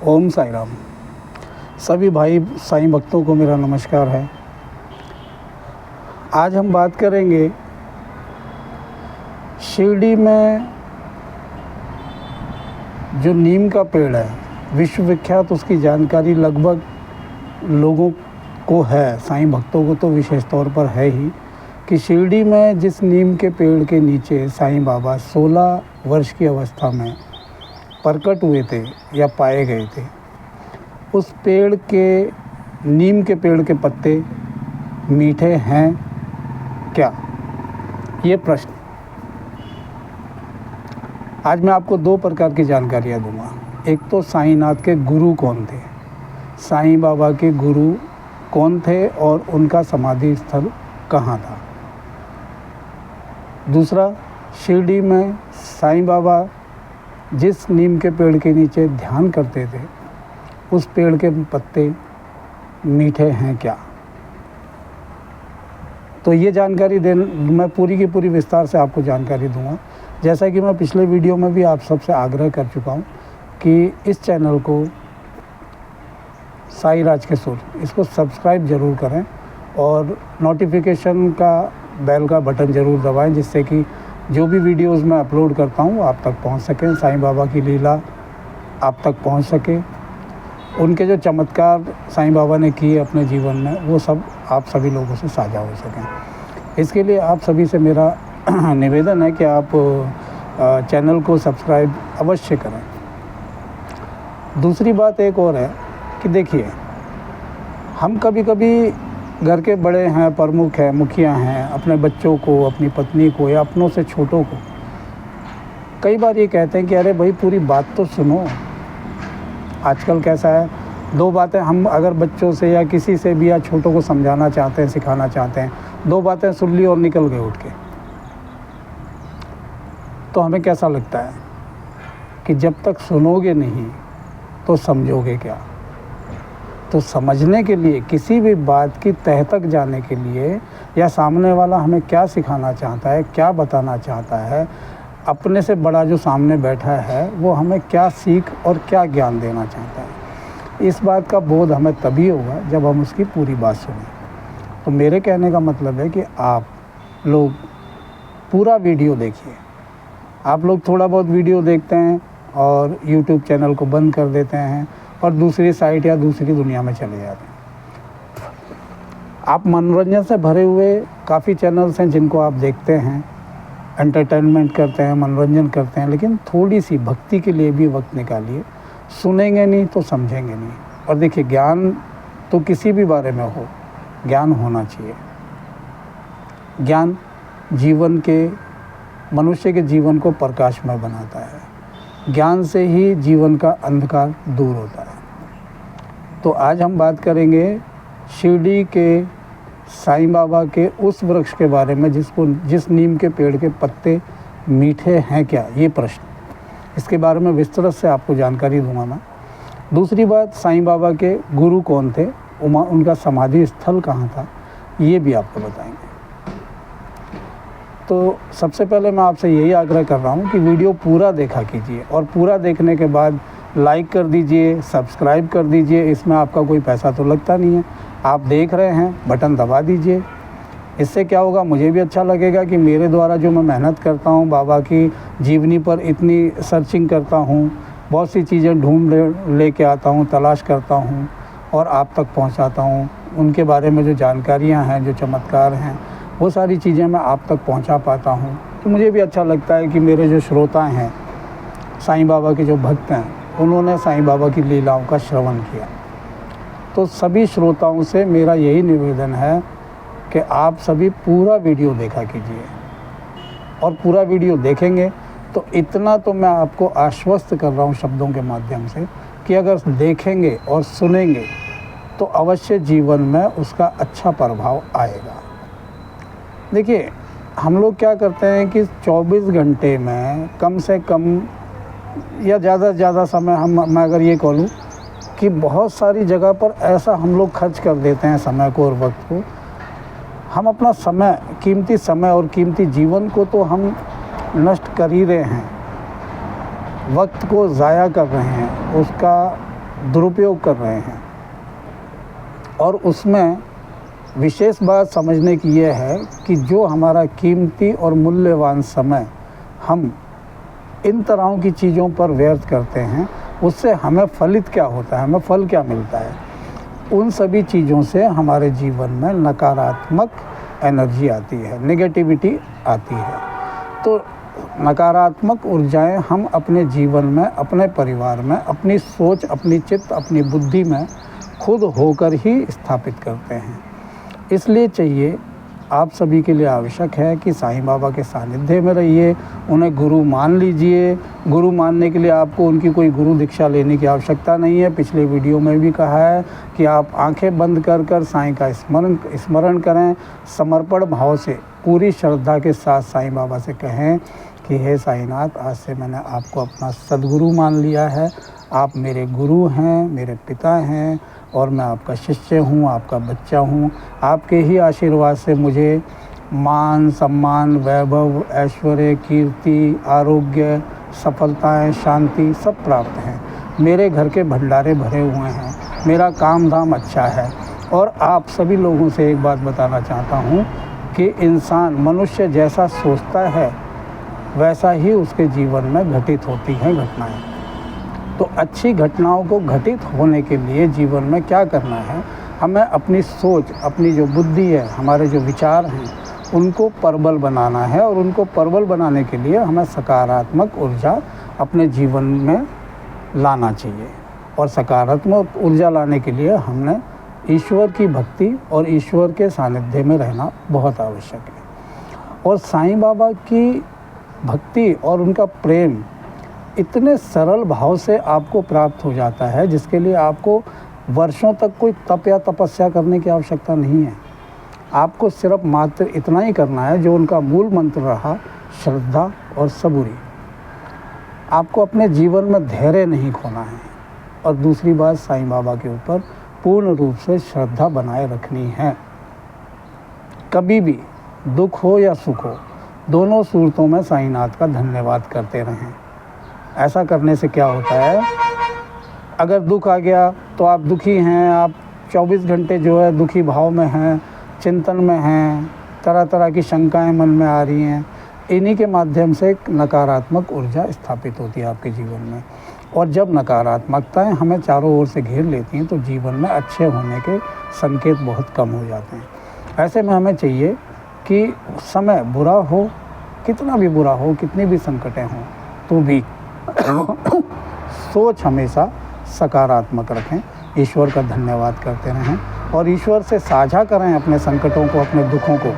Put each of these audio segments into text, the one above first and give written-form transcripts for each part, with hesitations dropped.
ओम साई राम। सभी भाई साईं भक्तों को मेरा नमस्कार है। आज हम बात करेंगे शिरडी में जो नीम का पेड़ है, विश्व विख्यात, उसकी जानकारी लगभग लोगों को है, साईं भक्तों को तो विशेष तौर पर है ही, कि शिरडी में जिस नीम के पेड़ के नीचे साईं बाबा 16 वर्ष की अवस्था में प्रकट हुए थे या पाए गए थे, उस पेड़ के, नीम के पेड़ के पत्ते मीठे हैं क्या? ये प्रश्न आज मैं आपको दो प्रकार की जानकारियाँ दूंगा। एक तो साईंनाथ के गुरु कौन थे, साईं बाबा के गुरु कौन थे और उनका समाधि स्थल कहाँ था। दूसरा, शिरडी में साईं बाबा जिस नीम के पेड़ के नीचे ध्यान करते थे, उस पेड़ के पत्ते मीठे हैं क्या? तो ये जानकारी मैं पूरी की पूरी विस्तार से आपको जानकारी दूंगा। जैसा कि मैं पिछले वीडियो में भी आप सबसे आग्रह कर चुका हूँ कि इस चैनल को साई राज के सुर, इसको सब्सक्राइब ज़रूर करें और नोटिफिकेशन का बेल का बटन ज़रूर दबाएं, जिससे कि जो भी वीडियोस मैं अपलोड करता हूँ आप तक पहुँच सकें, साईं बाबा की लीला आप तक पहुँच सके, उनके जो चमत्कार साईं बाबा ने किए अपने जीवन में, वो सब आप सभी लोगों से साझा हो सकें। इसके लिए आप सभी से मेरा निवेदन है कि आप चैनल को सब्सक्राइब अवश्य करें। दूसरी बात एक और है कि देखिए, हम कभी कभी घर के बड़े हैं, प्रमुख हैं, मुखिया हैं, अपने बच्चों को, अपनी पत्नी को या अपनों से छोटों को कई बार ये कहते हैं कि अरे भाई पूरी बात तो सुनो। आजकल कैसा है, दो बातें हम अगर बच्चों से या किसी से भी या छोटों को समझाना चाहते हैं, सिखाना चाहते हैं, दो बातें सुन ली और निकल गए उठ के, तो हमें कैसा लगता है कि जब तक सुनोगे नहीं तो समझोगे क्या। तो समझने के लिए, किसी भी बात की तह तक जाने के लिए, या सामने वाला हमें क्या सिखाना चाहता है, क्या बताना चाहता है, अपने से बड़ा जो सामने बैठा है वो हमें क्या सीख और क्या ज्ञान देना चाहता है, इस बात का बोध हमें तभी होगा जब हम उसकी पूरी बात सुनें। तो मेरे कहने का मतलब है कि आप लोग पूरा वीडियो देखिए। आप लोग थोड़ा बहुत वीडियो देखते हैं और YouTube चैनल को बंद कर देते हैं और दूसरी साइट या दूसरी दुनिया में चले जाते हैं। आप मनोरंजन से भरे हुए काफ़ी चैनल्स हैं जिनको आप देखते हैं, एंटरटेनमेंट करते हैं, मनोरंजन करते हैं, लेकिन थोड़ी सी भक्ति के लिए भी वक्त निकालिए। सुनेंगे नहीं तो समझेंगे नहीं। और देखिए, ज्ञान तो किसी भी बारे में हो, ज्ञान होना चाहिए। ज्ञान जीवन के, मनुष्य के जीवन को प्रकाशमय बनाता है। ज्ञान से ही जीवन का अंधकार दूर होता है। तो आज हम बात करेंगे शिरडी के साईं बाबा के उस वृक्ष के बारे में जिस नीम के पेड़ के पत्ते मीठे हैं क्या, ये प्रश्न, इसके बारे में विस्तृत से आपको जानकारी दूंगा मैं। दूसरी बात, साईं बाबा के गुरु कौन थे, उनका समाधि स्थल कहाँ था, ये भी आपको बताएंगे। तो सबसे पहले मैं आपसे यही आग्रह कर रहा हूँ कि वीडियो पूरा देखा कीजिए और पूरा देखने के बाद लाइक कर दीजिए, सब्सक्राइब कर दीजिए। इसमें आपका कोई पैसा तो लगता नहीं है, आप देख रहे हैं, बटन दबा दीजिए। इससे क्या होगा, मुझे भी अच्छा लगेगा कि मेरे द्वारा जो मैं मेहनत करता हूँ, बाबा की जीवनी पर इतनी सर्चिंग करता हूँ, बहुत सी चीज़ें ढूंढ लेके आता हूँ, तलाश करता हूँ और आप तक पहुँचाता हूँ। उनके बारे में जो जानकारियाँ हैं, जो चमत्कार हैं, वो सारी चीज़ें मैं आप तक पहुंचा पाता हूं। तो मुझे भी अच्छा लगता है कि मेरे जो श्रोता हैं, साईं बाबा के जो भक्त हैं, उन्होंने साईं बाबा की लीलाओं का श्रवण किया। तो सभी श्रोताओं से मेरा यही निवेदन है कि आप सभी पूरा वीडियो देखा कीजिए, और पूरा वीडियो देखेंगे तो इतना तो मैं आपको आश्वस्त कर रहा हूं शब्दों के माध्यम से कि अगर देखेंगे और सुनेंगे तो अवश्य जीवन में उसका अच्छा प्रभाव आएगा। देखिए, हम लोग क्या करते हैं कि 24 घंटे में कम से कम या ज़्यादा से ज़्यादा समय, मैं अगर ये कहूँ कि बहुत सारी जगह पर ऐसा हम लोग खर्च कर देते हैं समय को और वक्त को। हम अपना समय, कीमती समय और कीमती जीवन को तो हम नष्ट कर ही रहे हैं, वक्त को ज़ाया कर रहे हैं, उसका दुरुपयोग कर रहे हैं। और उसमें विशेष बात समझने की यह है कि जो हमारा कीमती और मूल्यवान समय हम इन तरह की चीज़ों पर व्यर्थ करते हैं, उससे हमें फलित क्या होता है, हमें फल क्या मिलता है। उन सभी चीज़ों से हमारे जीवन में नकारात्मक एनर्जी आती है, नेगेटिविटी आती है। तो नकारात्मक ऊर्जाएं हम अपने जीवन में, अपने परिवार में, अपनी सोच, अपनी चित्त, अपनी बुद्धि में खुद होकर ही स्थापित करते हैं। इसलिए चाहिए, आप सभी के लिए आवश्यक है कि साईं बाबा के सानिध्य में रहिए, उन्हें गुरु मान लीजिए। गुरु मानने के लिए आपको उनकी कोई गुरु दीक्षा लेने की आवश्यकता नहीं है। पिछले वीडियो में भी कहा है कि आप आंखें बंद कर साईं का स्मरण करें, समर्पण भाव से, पूरी श्रद्धा के साथ साईं बाबा से कहें कि हे साईनाथ, आज से मैंने आपको अपना सद्गुरु मान लिया है। आप मेरे गुरु हैं, मेरे पिता हैं और मैं आपका शिष्य हूँ, आपका बच्चा हूँ। आपके ही आशीर्वाद से मुझे मान, सम्मान, वैभव, ऐश्वर्य, कीर्ति, आरोग्य, सफलताएं, शांति सब प्राप्त हैं। मेरे घर के भंडारे भरे हुए हैं, मेरा काम धाम अच्छा है। और आप सभी लोगों से एक बात बताना चाहता हूँ कि इंसान, मनुष्य जैसा सोचता है वैसा ही उसके जीवन में घटित होती हैं घटनाएं। तो अच्छी घटनाओं को घटित होने के लिए जीवन में क्या करना है, हमें अपनी सोच, अपनी जो बुद्धि है, हमारे जो विचार हैं, उनको प्रबल बनाना है। और उनको प्रबल बनाने के लिए हमें सकारात्मक ऊर्जा अपने जीवन में लाना चाहिए। और सकारात्मक ऊर्जा लाने के लिए हमने ईश्वर की भक्ति और ईश्वर के सानिध्य में रहना बहुत आवश्यक है। और साईं बाबा की भक्ति और उनका प्रेम इतने सरल भाव से आपको प्राप्त हो जाता है, जिसके लिए आपको वर्षों तक कोई तप या तपस्या करने की आवश्यकता नहीं है। आपको सिर्फ मात्र इतना ही करना है जो उनका मूल मंत्र रहा, श्रद्धा और सबूरी। आपको अपने जीवन में धैर्य नहीं खोना है। और दूसरी बात, साईं बाबा के ऊपर पूर्ण रूप से श्रद्धा बनाए रखनी है। कभी भी दुख हो या सुख हो, दोनों सूरतों में साईंनाथ का धन्यवाद करते रहें। ऐसा करने से क्या होता है, अगर दुख आ गया तो आप दुखी हैं, आप 24 घंटे जो है दुखी भाव में हैं, चिंतन में हैं, तरह तरह की शंकाएं मन में आ रही हैं। इन्हीं के माध्यम से एक नकारात्मक ऊर्जा स्थापित होती है आपके जीवन में। और जब नकारात्मकताएं हमें चारों ओर से घेर लेती हैं तो जीवन में अच्छे होने के संकेत बहुत कम हो जाते हैं। ऐसे में हमें चाहिए कि समय बुरा हो, कितना भी बुरा हो, कितनी भी संकटें हों, तो भी सोच हमेशा सकारात्मक रखें, ईश्वर का धन्यवाद करते रहें और ईश्वर से साझा करें अपने संकटों को, अपने दुखों को।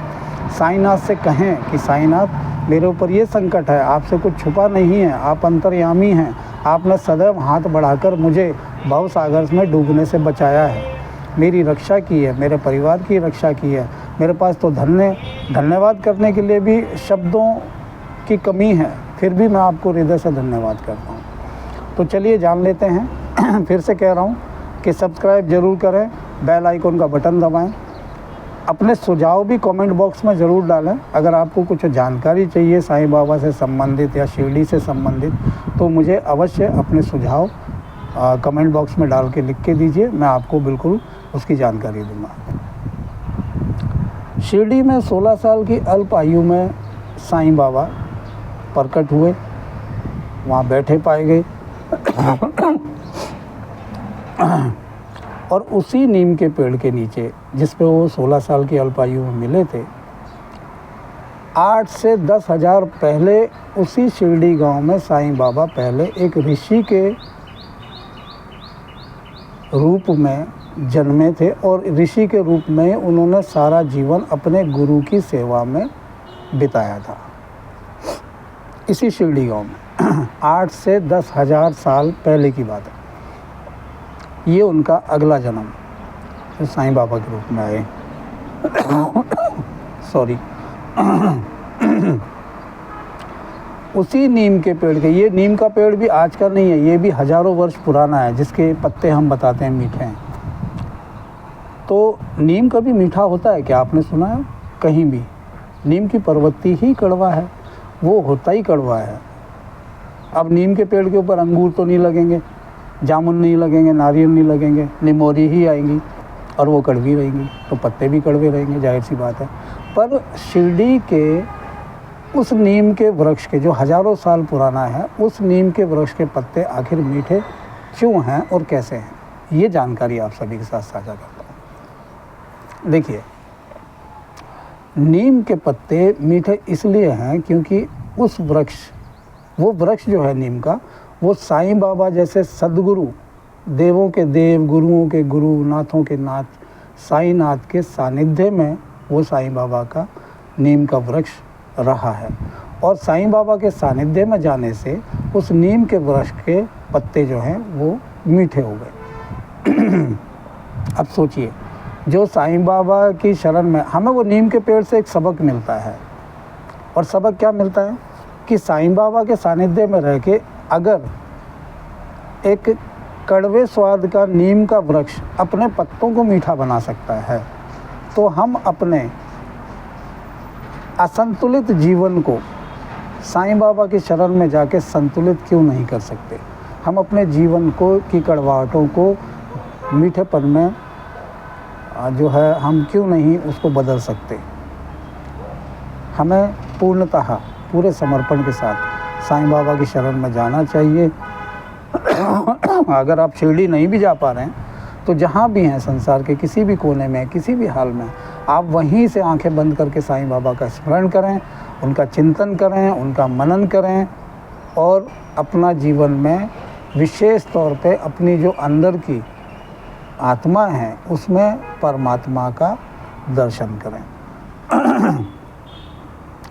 साईंनाथ से कहें कि साईंनाथ, मेरे ऊपर ये संकट है, आपसे कुछ छुपा नहीं है, आप अंतर्यामी हैं। आपने सदैव हाथ बढ़ाकर मुझे भव सागर में डूबने से बचाया है, मेरी रक्षा की है, मेरे परिवार की रक्षा की है। मेरे पास तो धन्यवाद करने के लिए भी शब्दों की कमी है, फिर भी मैं आपको हृदय से धन्यवाद करता हूँ। तो चलिए जान लेते हैं। फिर से कह रहा हूँ कि सब्सक्राइब ज़रूर करें, बेल आइकन का बटन दबाएं। अपने सुझाव भी कमेंट बॉक्स में ज़रूर डालें। अगर आपको कुछ जानकारी चाहिए साईं बाबा से संबंधित या शिरडी से संबंधित, तो मुझे अवश्य अपने सुझाव कमेंट बॉक्स में डाल के लिख के दीजिए, मैं आपको बिल्कुल उसकी जानकारी दूँगा। शिरडी में 16 साल की अल्प आयु में साईं बाबा प्रकट हुए, वहाँ बैठे पाए गए। और उसी नीम के पेड़ के नीचे, जिस पे वो 16 साल की अल्प आयु में मिले थे, 8 से 10 हजार पहले उसी शिरडी गांव में साईं बाबा पहले एक ऋषि के रूप में जन्मे थे। और ऋषि के रूप में उन्होंने सारा जीवन अपने गुरु की सेवा में बिताया था, इसी शिरडी गांव में। 8 से 10 हजार साल पहले की बात है। ये उनका अगला जन्म तो साईं बाबा के रूप में आए। सॉरी। उसी नीम के पेड़ के, ये नीम का पेड़ भी आज का नहीं है, ये भी हजारों वर्ष पुराना है, जिसके पत्ते हम बताते हैं मीठे हैं। तो नीम कभी मीठा होता है क्या, आपने सुना है कहीं भी? नीम की प्रवृत्ति ही कड़वा है, वो होता ही कड़वा है। अब नीम के पेड़ के ऊपर अंगूर तो नहीं लगेंगे, जामुन नहीं लगेंगे, नारियल नहीं लगेंगे, निमोरी ही आएंगी और वो कड़वी रहेंगी, तो पत्ते भी कड़वे रहेंगे, जाहिर सी बात है। पर शिरडी के उस नीम के वृक्ष के जो हज़ारों साल पुराना है, उस नीम के वृक्ष के पत्ते आखिर मीठे क्यों हैं और कैसे हैं, ये जानकारी आप सभी के साथ साझा करता हूँ। देखिए, नीम के पत्ते मीठे इसलिए हैं क्योंकि उस वो वृक्ष जो है नीम का, वो साईं बाबा जैसे सद्गुरु, देवों के देव, गुरुओं के गुरु, नाथों के नाथ, साईं नाथ के सानिध्य में वो साईं बाबा का नीम का वृक्ष रहा है। और साईं बाबा के सानिध्य में जाने से उस नीम के वृक्ष के पत्ते जो हैं वो मीठे हो गए। अब सोचिए, जो साईं बाबा की शरण में हमें वो नीम के पेड़ से एक सबक मिलता है, और सबक क्या मिलता है कि साईं बाबा के सानिध्य में रह के अगर एक कड़वे स्वाद का नीम का वृक्ष अपने पत्तों को मीठा बना सकता है, तो हम अपने असंतुलित जीवन को साईं बाबा की शरण में जाके संतुलित क्यों नहीं कर सकते। हम अपने जीवन को की कड़वाहटों को मीठेपन में जो है हम क्यों नहीं उसको बदल सकते। हमें पूर्णतः पूरे समर्पण के साथ साईं बाबा की शरण में जाना चाहिए। अगर आप शिरडी नहीं भी जा पा रहे हैं तो जहाँ भी हैं संसार के किसी भी कोने में, किसी भी हाल में, आप वहीं से आंखें बंद करके साईं बाबा का स्मरण करें, उनका चिंतन करें, उनका मनन करें और अपना जीवन में विशेष तौर पे अपनी जो अंदर की आत्मा है उसमें परमात्मा का दर्शन करें।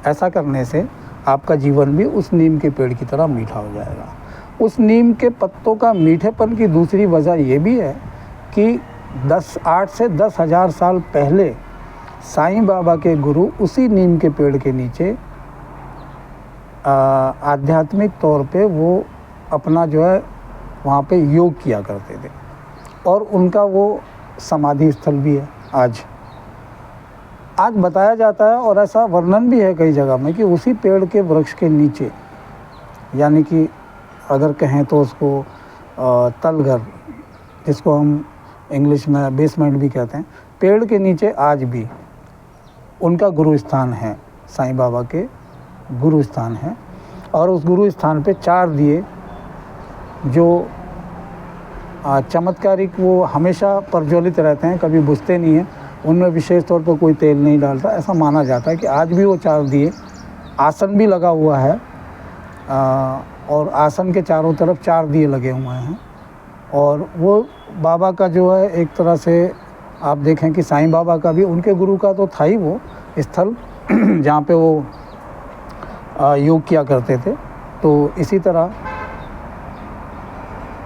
ऐसा करने से आपका जीवन भी उस नीम के पेड़ की तरह मीठा हो जाएगा। उस नीम के पत्तों का मीठेपन की दूसरी वजह ये भी है कि 8 से 10,000 साल पहले साईं बाबा के गुरु उसी नीम के पेड़ के नीचे आध्यात्मिक तौर पे वो अपना जो है वहाँ पे योग किया करते थे, और उनका वो समाधि स्थल भी है आज बताया जाता है, और ऐसा वर्णन भी है कई जगह में कि उसी पेड़ के वृक्ष के नीचे, यानी कि अगर कहें तो उसको तलघर, जिसको हम इंग्लिश में बेसमेंट भी कहते हैं, पेड़ के नीचे आज भी उनका गुरु स्थान है, साईं बाबा के गुरु स्थान है। और उस गुरु स्थान पे 4 दिए जो चमत्कारिक, वो हमेशा प्रज्वलित रहते हैं, कभी बुझते नहीं हैं, उनमें विशेष तौर पर कोई तेल नहीं डालता। ऐसा माना जाता है कि आज भी वो 4 दिए, आसन भी लगा हुआ है और आसन के चारों तरफ 4 दिए लगे हुए हैं। और वो बाबा का जो है एक तरह से आप देखें कि साईं बाबा का भी, उनके गुरु का तो था ही वो स्थल जहाँ पे वो योग किया करते थे। तो इसी तरह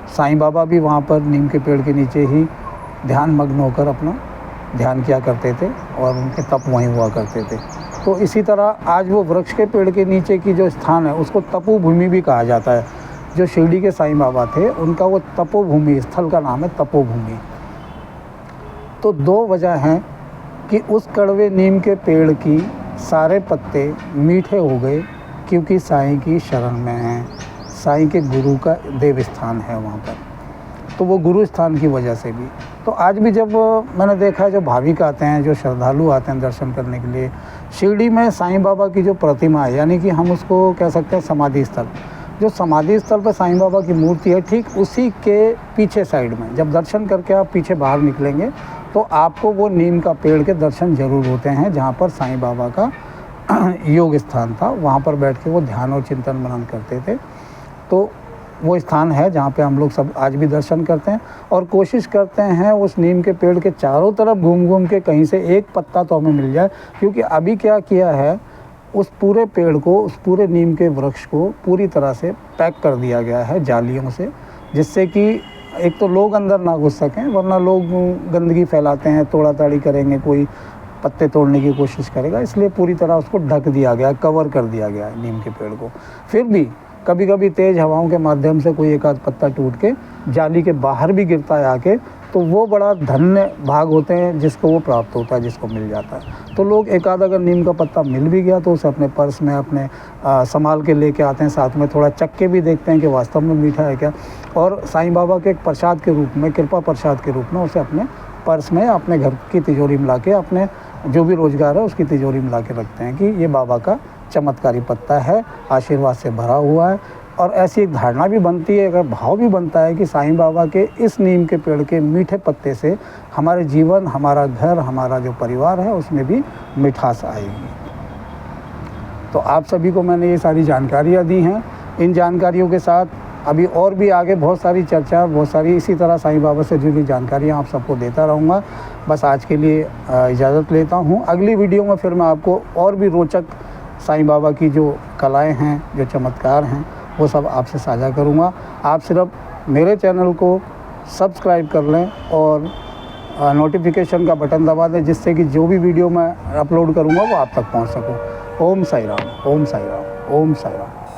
साईं बाबा भी वहाँ पर नीम के पेड़ के नीचे ही ध्यान मग्न होकर अपना ध्यान किया करते थे और उनके तप वहीं हुआ करते थे। तो इसी तरह आज वो वृक्ष के पेड़ के नीचे की जो स्थान है उसको तपोभूमि भी कहा जाता है। जो शिरडी के साईं बाबा थे उनका वो तपोभूमि स्थल का नाम है तपोभूमि। तो 2 वजह हैं कि उस कड़वे नीम के पेड़ की सारे पत्ते मीठे हो गए क्योंकि साईं की शरण में हैं, साईं के गुरु का देव स्थान है वहाँ पर, तो वो गुरु स्थान की वजह से भी। तो आज भी जब मैंने देखा है, जो भाविक आते हैं, जो श्रद्धालु आते हैं दर्शन करने के लिए, शिरडी में साईं बाबा की जो प्रतिमा है, यानी कि हम उसको कह सकते हैं समाधि स्थल, जो समाधि स्थल पर साईं बाबा की मूर्ति है, ठीक उसी के पीछे साइड में जब दर्शन करके आप पीछे बाहर निकलेंगे तो आपको वो नीम का पेड़ के दर्शन ज़रूर होते हैं, जहाँ पर साईं बाबा का योग स्थान था। वहाँ पर बैठ के वो ध्यान और चिंतन मनन करते थे। तो वो स्थान है जहाँ पे हम लोग सब आज भी दर्शन करते हैं और कोशिश करते हैं उस नीम के पेड़ के चारों तरफ घूम घूम के कहीं से एक पत्ता तो हमें मिल जाए। क्योंकि अभी क्या किया है, उस पूरे पेड़ को, उस पूरे नीम के वृक्ष को पूरी तरह से पैक कर दिया गया है जालियों से, जिससे कि एक तो लोग अंदर ना घुस सकें, वरना लोग गंदगी फैलाते हैं, तोड़ा ताड़ी करेंगे, कोई पत्ते तोड़ने की कोशिश करेगा, इसलिए पूरी तरह उसको ढक दिया गया, कवर कर दिया गया है नीम के पेड़ को। फिर भी कभी कभी तेज़ हवाओं के माध्यम से कोई एक आध पत्ता टूट के जाली के बाहर भी गिरता है आके, तो वो बड़ा धन्य भाग होते हैं जिसको वो प्राप्त होता है, जिसको मिल जाता है। तो लोग एक आध अगर नीम का पत्ता मिल भी गया तो उसे अपने पर्स में अपने संभाल के लेके आते हैं, साथ में थोड़ा चख के भी देखते हैं कि वास्तव में मीठा है क्या। और साईं बाबा के एक प्रसाद के रूप में, कृपा प्रसाद के रूप में उसे अपने पर्स में, अपने घर की तिजोरी में ला के, अपने जो भी रोज़गार है उसकी तिजोरी में ला के रखते हैं कि ये बाबा का चमत्कारी पत्ता है, आशीर्वाद से भरा हुआ है। और ऐसी एक धारणा भी बनती है, अगर भाव भी बनता है कि साईं बाबा के इस नीम के पेड़ के मीठे पत्ते से हमारे जीवन, हमारा घर, हमारा जो परिवार है उसमें भी मिठास आएगी। तो आप सभी को मैंने ये सारी जानकारियाँ दी हैं। इन जानकारियों के साथ अभी और भी आगे बहुत सारी चर्चा, बहुत सारी इसी तरह साईं बाबा से जुड़ी जानकारियाँ आप सबको देता रहूँगा। बस आज के लिए इजाज़त लेता हूँ। अगली वीडियो में फिर मैं आपको और भी रोचक साईं बाबा की जो कलाएँ हैं, जो चमत्कार हैं, वो सब आपसे साझा करूँगा। आप सिर्फ मेरे चैनल को सब्सक्राइब कर लें और नोटिफिकेशन का बटन दबा दें, जिससे कि जो भी वीडियो मैं अपलोड करूँगा वो आप तक पहुँच सकूँ। ओम साई राम, ओम साई राम, ओम साई राम।